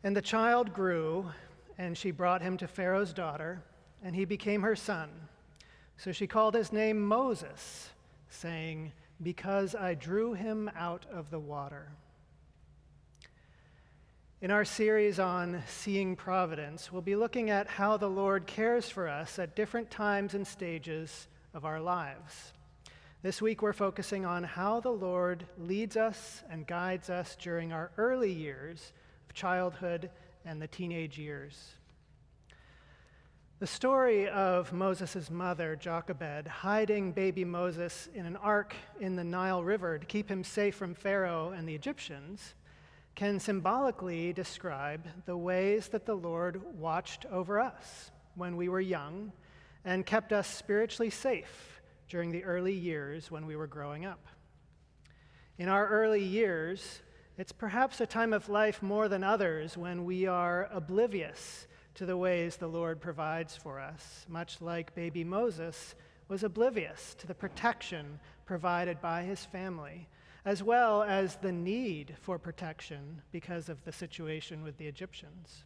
And the child grew, and she brought him to Pharaoh's daughter, and he became her son. So she called his name Moses, saying, "Because I drew him out of the water." In our series on Seeing Providence, we'll be looking at how the Lord cares for us at different times and stages of our lives. This week we're focusing on how the Lord leads us and guides us during our early years of childhood and the teenage years. The story of Moses' mother, Jochebed, hiding baby Moses in an ark in the Nile River to keep him safe from Pharaoh and the Egyptians, can symbolically describe the ways that the Lord watched over us when we were young and kept us spiritually safe during the early years when we were growing up. In our early years, it's perhaps a time of life more than others when we are oblivious to the ways the Lord provides for us, much like baby Moses was oblivious to the protection provided by his family, as well as the need for protection because of the situation with the Egyptians.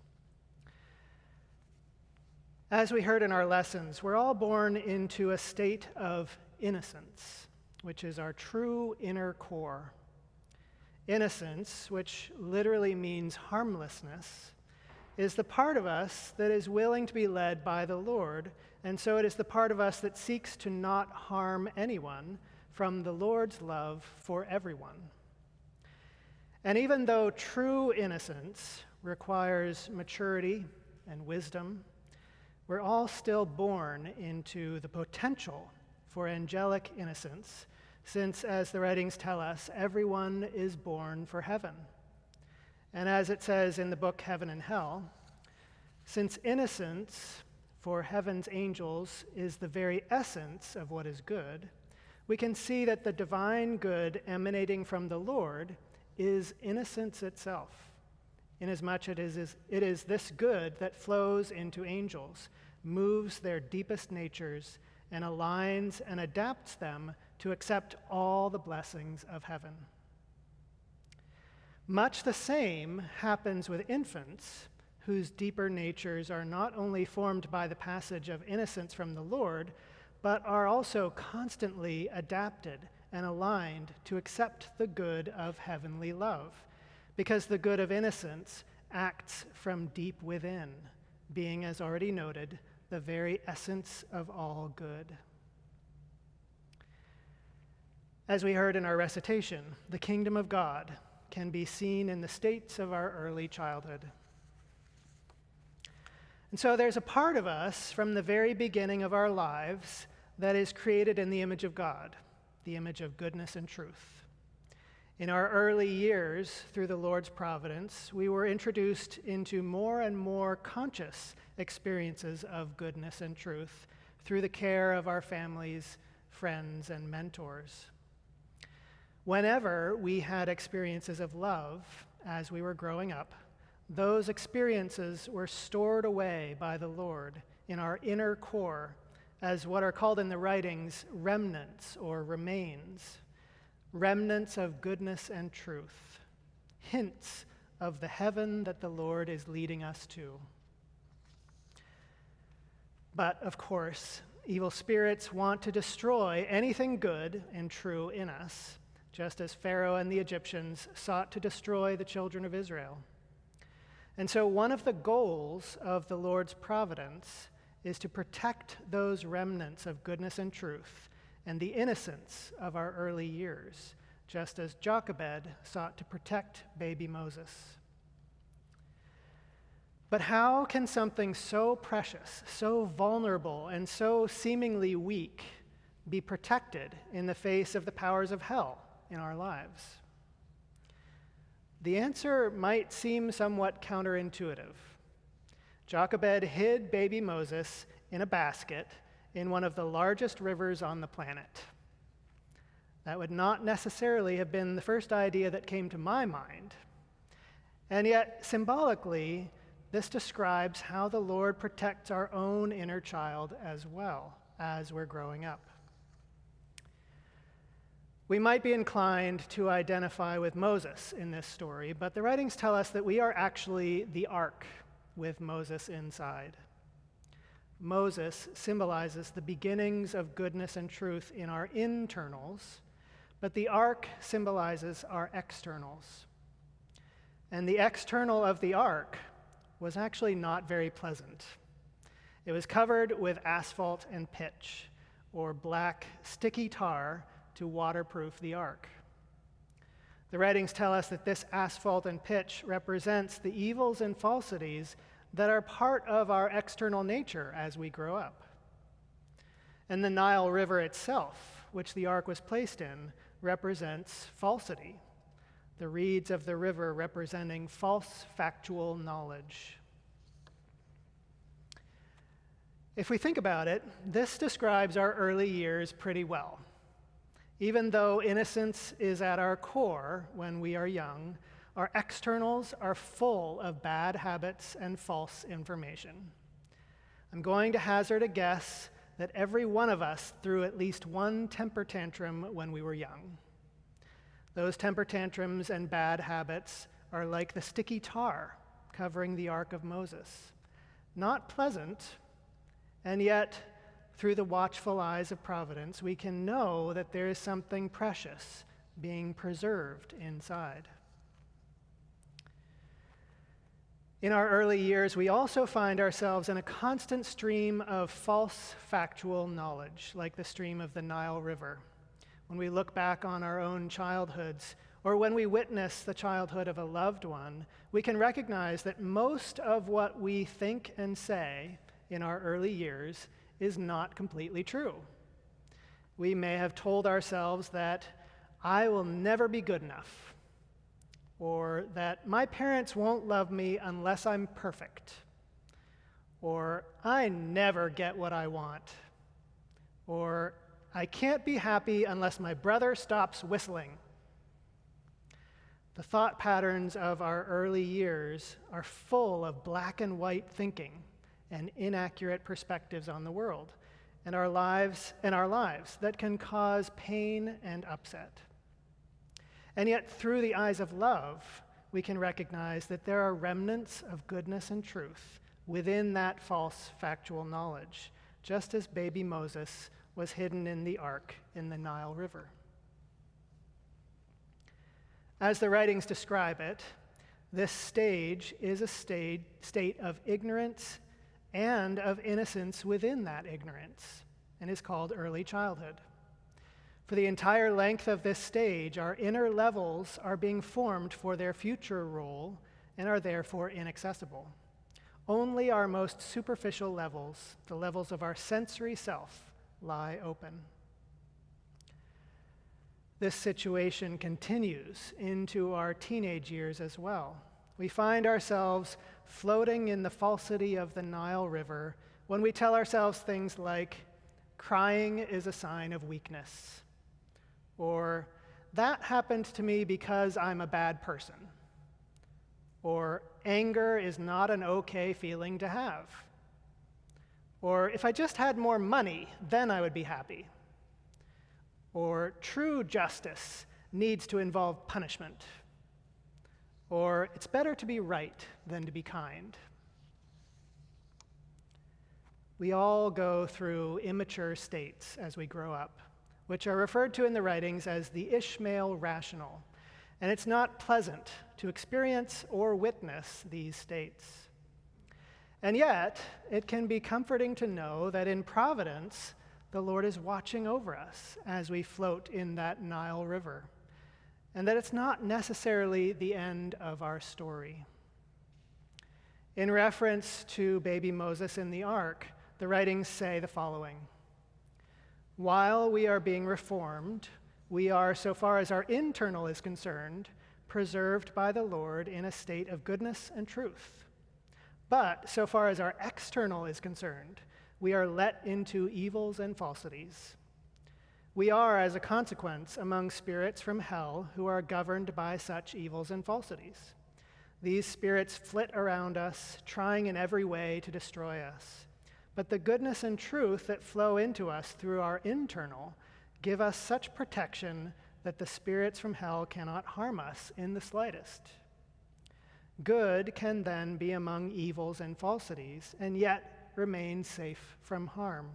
As we heard in our lessons, we're all born into a state of innocence, which is our true inner core. Innocence, which literally means harmlessness, is the part of us that is willing to be led by the Lord, and so it is the part of us that seeks to not harm anyone from the Lord's love for everyone. And even though true innocence requires maturity and wisdom, we're all still born into the potential for angelic innocence, since, as the writings tell us, everyone is born for heaven. And as it says in the book Heaven and Hell, since innocence for heaven's angels is the very essence of what is good, we can see that the divine good emanating from the Lord is innocence itself, inasmuch it is this good that flows into angels, moves their deepest natures, and aligns and adapts them to accept all the blessings of heaven. Much the same happens with infants, whose deeper natures are not only formed by the passage of innocence from the Lord, but are also constantly adapted and aligned to accept the good of heavenly love, because the good of innocence acts from deep within, being, as already noted, the very essence of all good. As we heard in our recitation, the kingdom of God can be seen in the states of our early childhood. And so there's a part of us from the very beginning of our lives that is created in the image of God, the image of goodness and truth. In our early years, through the Lord's providence, we were introduced into more and more conscious experiences of goodness and truth through the care of our families, friends, and mentors. Whenever we had experiences of love as we were growing up, those experiences were stored away by the Lord in our inner core as what are called in the writings remnants or remains, remnants of goodness and truth, hints of the heaven that the Lord is leading us to. But, of course, evil spirits want to destroy anything good and true in us, just as Pharaoh and the Egyptians sought to destroy the children of Israel. And so one of the goals of the Lord's providence is to protect those remnants of goodness and truth and the innocence of our early years, just as Jochebed sought to protect baby Moses. But how can something so precious, so vulnerable, and so seemingly weak be protected in the face of the powers of hell in our lives? The answer might seem somewhat counterintuitive. Jochebed hid baby Moses in a basket in one of the largest rivers on the planet. That would not necessarily have been the first idea that came to my mind. And yet, symbolically, this describes how the Lord protects our own inner child as well as we're growing up. We might be inclined to identify with Moses in this story, but the writings tell us that we are actually the ark with Moses inside. Moses symbolizes the beginnings of goodness and truth in our internals, but the ark symbolizes our externals. And the external of the ark was actually not very pleasant. It was covered with asphalt and pitch, or black, sticky tar, to waterproof the ark. The writings tell us that this asphalt and pitch represents the evils and falsities that are part of our external nature as we grow up. And the Nile River itself, which the ark was placed in, represents falsity, the reeds of the river representing false factual knowledge. If we think about it, this describes our early years pretty well. Even though innocence is at our core when we are young, our externals are full of bad habits and false information. I'm going to hazard a guess that every one of us threw at least one temper tantrum when we were young. Those temper tantrums and bad habits are like the sticky tar covering the Ark of Moses. Not pleasant, and yet, through the watchful eyes of providence, we can know that there is something precious being preserved inside. In our early years, we also find ourselves in a constant stream of false factual knowledge, like the stream of the Nile River. When we look back on our own childhoods, or when we witness the childhood of a loved one, we can recognize that most of what we think and say in our early years is not completely true. We may have told ourselves that I will never be good enough, or that my parents won't love me unless I'm perfect, or I never get what I want, or I can't be happy unless my brother stops whistling. The thought patterns of our early years are full of black and white thinking and inaccurate perspectives on the world and our lives that can cause pain and upset. And yet, through the eyes of love, we can recognize that there are remnants of goodness and truth within that false factual knowledge, just as baby Moses was hidden in the ark in the Nile River. As the writings describe it, this stage is a state of ignorance and of innocence within that ignorance, and is called early childhood. For the entire length of this stage, our inner levels are being formed for their future role and are therefore inaccessible. Only our most superficial levels, the levels of our sensory self, lie open. This situation continues into our teenage years as well. We find ourselves floating in the falsity of the Nile River when we tell ourselves things like, crying is a sign of weakness, or that happened to me because I'm a bad person, or anger is not an okay feeling to have, or if I just had more money, then I would be happy, or true justice needs to involve punishment, or it's better to be right than to be kind. We all go through immature states as we grow up, which are referred to in the writings as the Ishmael rational, and it's not pleasant to experience or witness these states. And yet, it can be comforting to know that in providence, the Lord is watching over us as we float in that Nile River, and that it's not necessarily the end of our story. In reference to baby Moses in the ark, the writings say the following: while we are being reformed, we are, so far as our internal is concerned, preserved by the Lord in a state of goodness and truth. But so far as our external is concerned, we are let into evils and falsities. We are, as a consequence, among spirits from hell who are governed by such evils and falsities. These spirits flit around us, trying in every way to destroy us. But the goodness and truth that flow into us through our internal give us such protection that the spirits from hell cannot harm us in the slightest. Good can then be among evils and falsities, and yet remain safe from harm.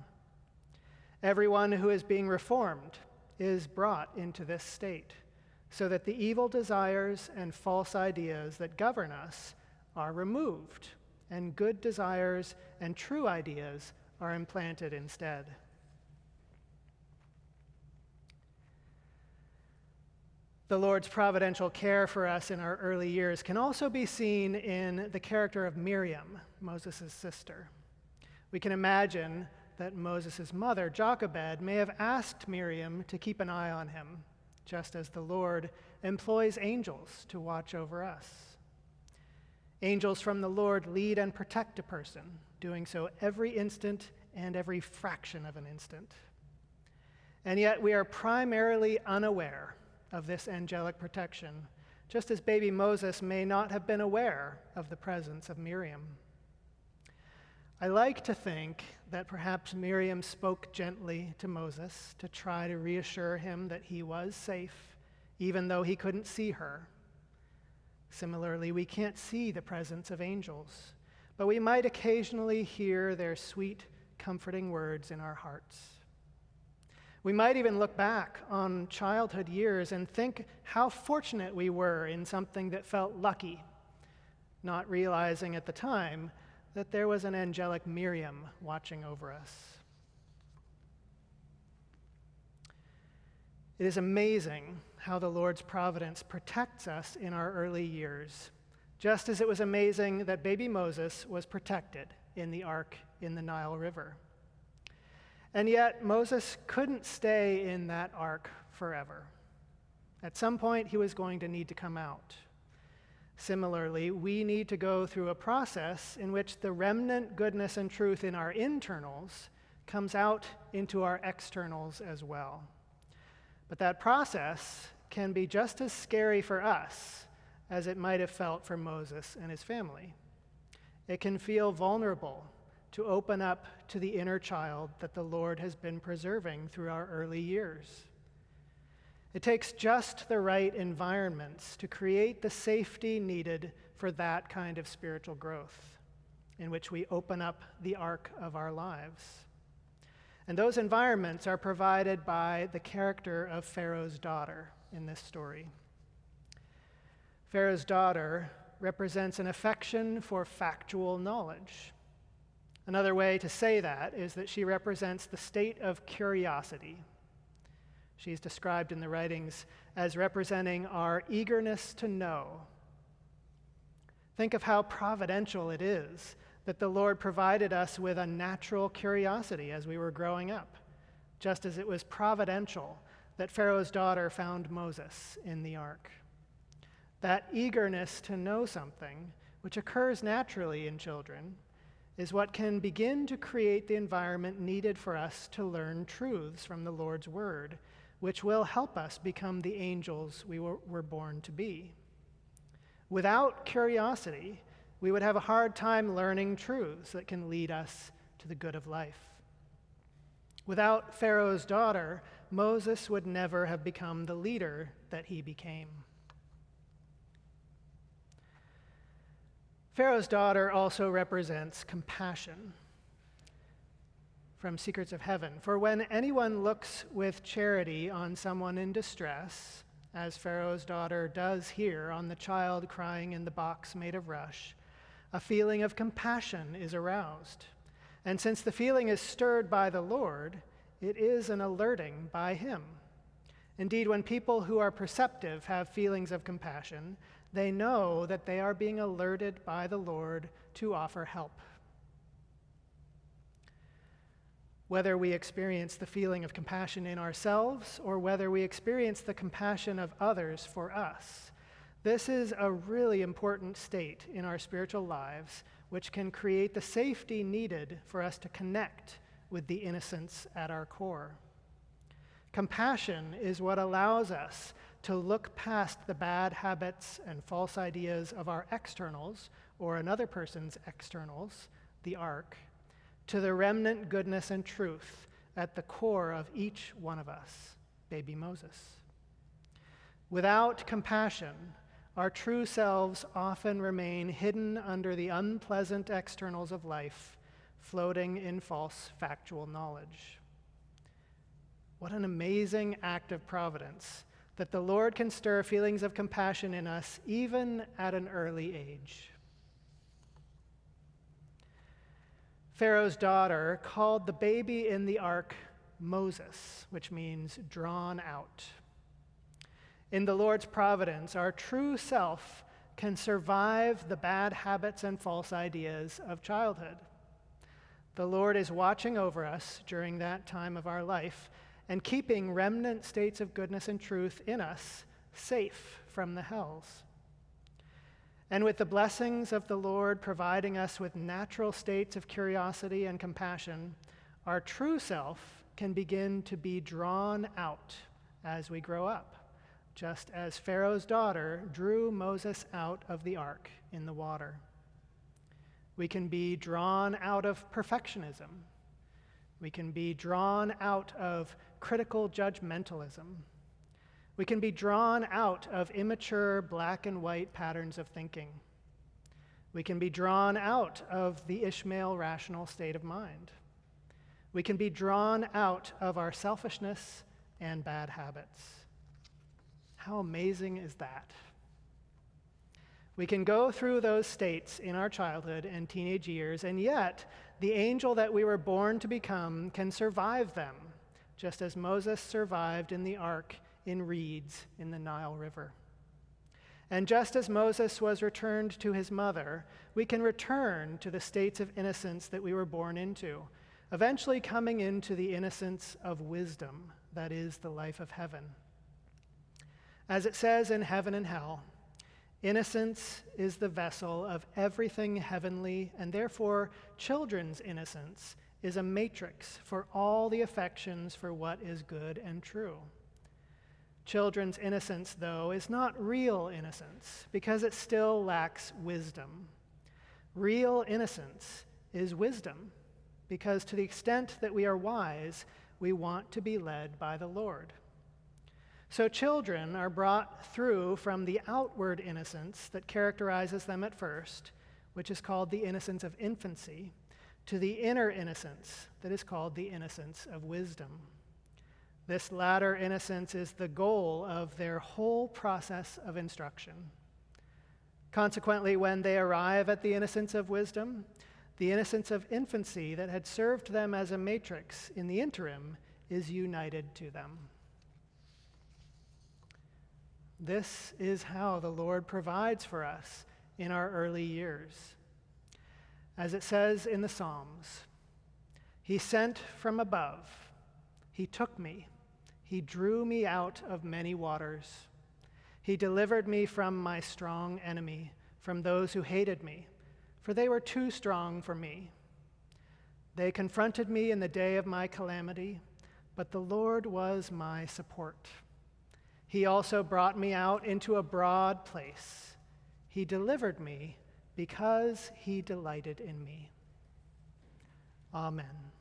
Everyone who is being reformed is brought into this state, so that the evil desires and false ideas that govern us are removed, and good desires and true ideas are implanted instead. The Lord's providential care for us in our early years can also be seen in the character of Miriam, Moses' sister. We can imagine that Moses' mother, Jochebed, may have asked Miriam to keep an eye on him, just as the Lord employs angels to watch over us. Angels from the Lord lead and protect a person, doing so every instant and every fraction of an instant. And yet we are primarily unaware of this angelic protection, just as baby Moses may not have been aware of the presence of Miriam. I like to think that perhaps Miriam spoke gently to Moses to try to reassure him that he was safe, even though he couldn't see her. Similarly, we can't see the presence of angels, but we might occasionally hear their sweet, comforting words in our hearts. We might even look back on childhood years and think how fortunate we were in something that felt lucky, not realizing at the time that there was an angelic Miriam watching over us. It is amazing how the Lord's providence protects us in our early years, just as it was amazing that baby Moses was protected in the ark in the Nile River. And yet, Moses couldn't stay in that ark forever. At some point, he was going to need to come out. Similarly, we need to go through a process in which the remnant goodness and truth in our internals comes out into our externals as well. But that process can be just as scary for us as it might have felt for Moses and his family. It can feel vulnerable to open up to the inner child that the Lord has been preserving through our early years. It takes just the right environments to create the safety needed for that kind of spiritual growth, in which we open up the ark of our lives. And those environments are provided by the character of Pharaoh's daughter in this story. Pharaoh's daughter represents an affection for factual knowledge. Another way to say that is that she represents the state of curiosity. She's described in the writings as representing our eagerness to know. Think of how providential it is that the Lord provided us with a natural curiosity as we were growing up, just as it was providential that Pharaoh's daughter found Moses in the ark. That eagerness to know something, which occurs naturally in children, is what can begin to create the environment needed for us to learn truths from the Lord's word, which will help us become the angels we were born to be. Without curiosity, we would have a hard time learning truths that can lead us to the good of life. Without Pharaoh's daughter, Moses would never have become the leader that he became. Pharaoh's daughter also represents compassion. From Secrets of Heaven, for when anyone looks with charity on someone in distress, as Pharaoh's daughter does here on the child crying in the box made of rush, a feeling of compassion is aroused. And since the feeling is stirred by the Lord, it is an alerting by him. Indeed, when people who are perceptive have feelings of compassion, they know that they are being alerted by the Lord to offer help. Whether we experience the feeling of compassion in ourselves or whether we experience the compassion of others for us, this is a really important state in our spiritual lives, which can create the safety needed for us to connect with the innocence at our core. Compassion is what allows us to look past the bad habits and false ideas of our externals, or another person's externals, the ark, to the remnant goodness and truth at the core of each one of us, baby Moses. Without compassion, our true selves often remain hidden under the unpleasant externals of life, floating in false factual knowledge. What an amazing act of providence that the Lord can stir feelings of compassion in us even at an early age. Pharaoh's daughter called the baby in the ark Moses, which means drawn out. In the Lord's providence, our true self can survive the bad habits and false ideas of childhood. The Lord is watching over us during that time of our life and keeping remnant states of goodness and truth in us safe from the hells. And with the blessings of the Lord providing us with natural states of curiosity and compassion, our true self can begin to be drawn out as we grow up, just as Pharaoh's daughter drew Moses out of the ark in the water. We can be drawn out of perfectionism. We can be drawn out of critical judgmentalism. We can be drawn out of immature black and white patterns of thinking. We can be drawn out of the Ishmael rational state of mind. We can be drawn out of our selfishness and bad habits. How amazing is that? We can go through those states in our childhood and teenage years, and yet the angel that we were born to become can survive them, just as Moses survived in the ark in reeds in the Nile River. And just as Moses was returned to his mother, we can return to the states of innocence that we were born into, eventually coming into the innocence of wisdom, that is, the life of heaven. As it says in Heaven and Hell, innocence is the vessel of everything heavenly, and therefore children's innocence is a matrix for all the affections for what is good and true. Children's innocence, though, is not real innocence because it still lacks wisdom. Real innocence is wisdom because to the extent that we are wise, we want to be led by the Lord. So children are brought through from the outward innocence that characterizes them at first, which is called the innocence of infancy, to the inner innocence that is called the innocence of wisdom. This latter innocence is the goal of their whole process of instruction. Consequently, when they arrive at the innocence of wisdom, the innocence of infancy that had served them as a matrix in the interim is united to them. This is how the Lord provides for us in our early years. As it says in the Psalms, He sent from above, He took me, He drew me out of many waters. He delivered me from my strong enemy, from those who hated me, for they were too strong for me. They confronted me in the day of my calamity, but the Lord was my support. He also brought me out into a broad place. He delivered me because He delighted in me. Amen.